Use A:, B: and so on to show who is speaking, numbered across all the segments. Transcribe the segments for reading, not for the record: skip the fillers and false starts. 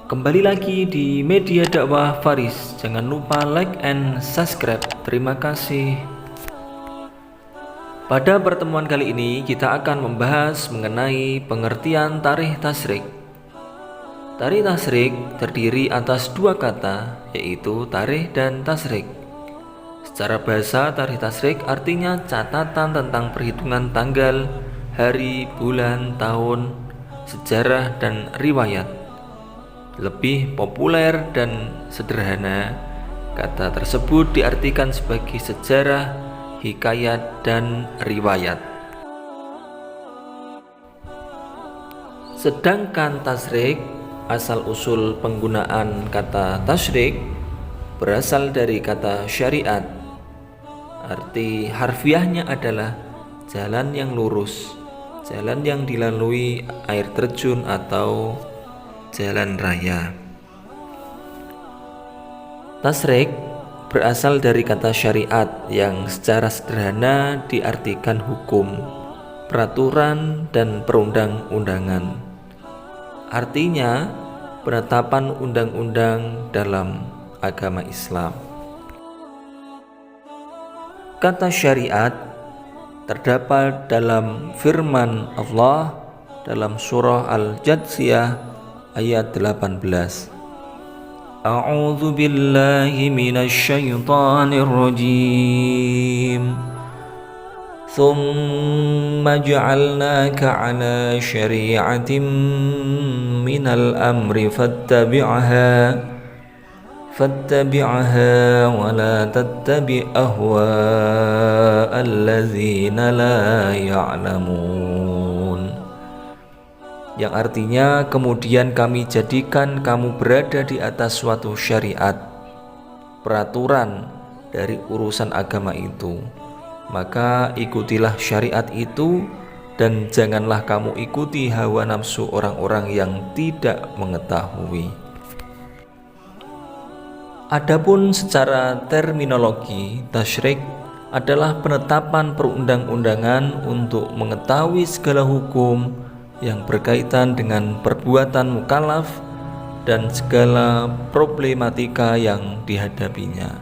A: Kembali lagi di media dakwah Faris. Jangan lupa like and subscribe. Terima kasih. Pada pertemuan kali ini kita akan membahas mengenai pengertian tarikh tasyrik. Tarikh tasyrik terdiri atas dua kata, yaitu tarikh dan tasyrik. Secara bahasa, tarikh tasyrik artinya catatan tentang perhitungan tanggal, hari, bulan, tahun, sejarah, dan riwayat. Lebih populer dan sederhana, kata tersebut diartikan sebagai sejarah, hikayat, dan riwayat. Sedangkan tasyrik, asal-usul penggunaan kata tasyrik berasal dari kata syariat. Arti harfiahnya adalah jalan yang lurus, jalan yang dilalui air terjun atau jalan raya. Tasyrik berasal dari kata syariat yang secara sederhana diartikan hukum, peraturan, dan perundang-undangan. Artinya penetapan undang-undang dalam agama Islam. Kata syariat terdapat dalam firman Allah dalam surah Al-Jathiyah ayat 18. A'udzu billahi minasy syaithanir rajim. Tsumma ja'alnaka 'ala syari'atin minal amri fattabi'ha wa la tattabi' ahwa'al ladzina la ya'lamun. Yang artinya, kemudian kami jadikan kamu berada di atas suatu syariat, peraturan dari urusan agama itu. Maka ikutilah syariat itu dan janganlah kamu ikuti hawa nafsu orang-orang yang tidak mengetahui. Adapun secara terminologi, tasyrik adalah penetapan perundang-undangan untuk mengetahui segala hukum yang berkaitan dengan perbuatan mukallaf dan segala problematika yang dihadapinya.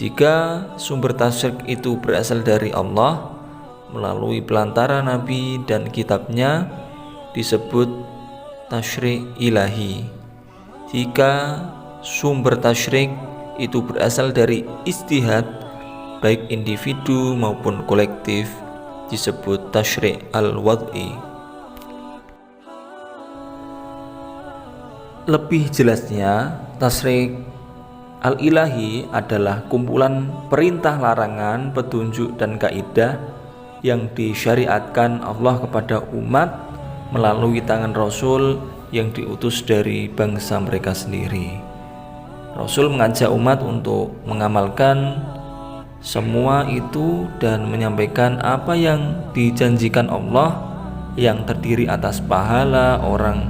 A: Jika sumber tasyrik itu berasal dari Allah melalui pelantara Nabi dan kitabnya, disebut tasyrik ilahi. Jika sumber tasyrik itu berasal dari ijtihad, baik individu maupun kolektif, disebut tasyrik al-wad'i. Lebih jelasnya, tasyrik al-ilahi adalah kumpulan perintah, larangan, petunjuk, dan kaidah yang disyariatkan Allah kepada umat melalui tangan Rasul yang diutus dari bangsa mereka sendiri. Rasul mengajak umat untuk mengamalkan semua itu dan menyampaikan apa yang dijanjikan Allah yang terdiri atas pahala orang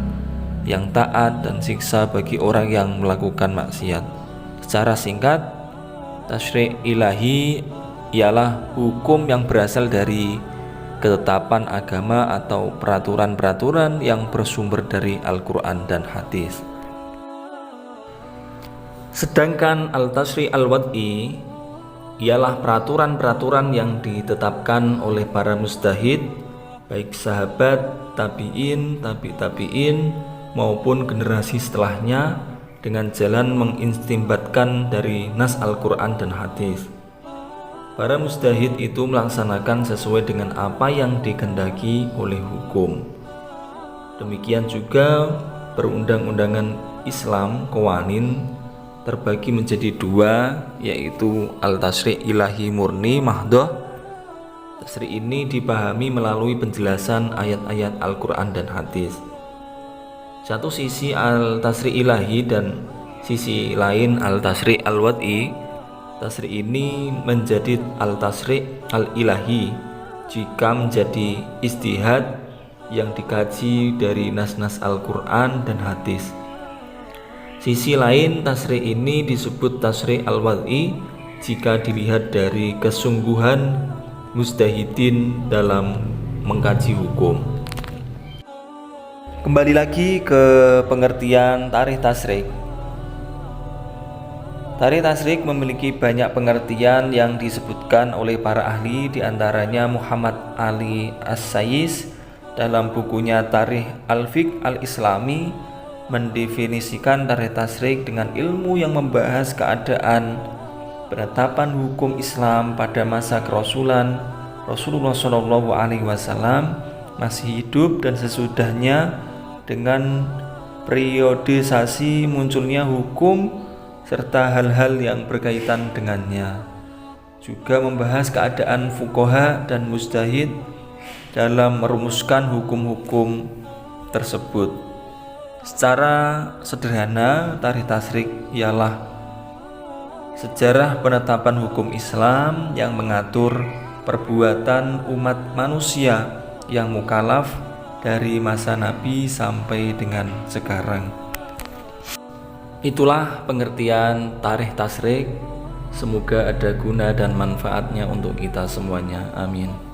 A: yang taat dan siksa bagi orang yang melakukan maksiat. Secara singkat, tasyrik ilahi ialah hukum yang berasal dari ketetapan agama atau peraturan-peraturan yang bersumber dari Al-Quran dan hadis. Sedangkan al-tasyrik al-wad'i ialah peraturan-peraturan yang ditetapkan oleh para mujtahid, baik sahabat, tabi'in, tabi'in maupun generasi setelahnya, dengan jalan mengistinbatkan dari nas Al-Quran dan hadis. Para mujtahid itu melaksanakan sesuai dengan apa yang dikehendaki oleh hukum. Demikian juga perundang-undangan Islam, qawanin, terbagi menjadi dua, yaitu al-tasyrik ilahi murni mahdhah. Tasyrik ini dipahami melalui penjelasan ayat-ayat Al-Quran dan hadis. Satu sisi al-tasyrik ilahi dan sisi lain al-tasyrik al-wad'i. Tasyrik ini menjadi al-tasyrik al-ilahi jika menjadi ijtihad yang dikaji dari nas-nas Al-Quran dan hadis. Sisi lain tasyrik ini disebut tasyrik al-wad'i jika dilihat dari kesungguhan mujtahidin dalam mengkaji hukum. Kembali lagi ke pengertian tarikh tasyrik. Tarikh tasyrik memiliki banyak pengertian yang disebutkan oleh para ahli, diantaranya Muhammad Ali As-Sayis dalam bukunya Tarikh Al-Fiqh Al-Islami mendefinisikan tarikh tasyrik dengan ilmu yang membahas keadaan penetapan hukum Islam pada masa kerasulan Rasulullah SAW masih hidup dan sesudahnya, dengan periodisasi munculnya hukum serta hal-hal yang berkaitan dengannya. Juga membahas keadaan fuqaha dan mujtahid dalam merumuskan hukum-hukum tersebut. Secara sederhana, tarikh tasyrik ialah sejarah penetapan hukum Islam yang mengatur perbuatan umat manusia yang mukallaf dari masa Nabi sampai dengan sekarang. Itulah pengertian tarikh tasyrik. Semoga ada guna dan manfaatnya untuk kita semuanya. Amin.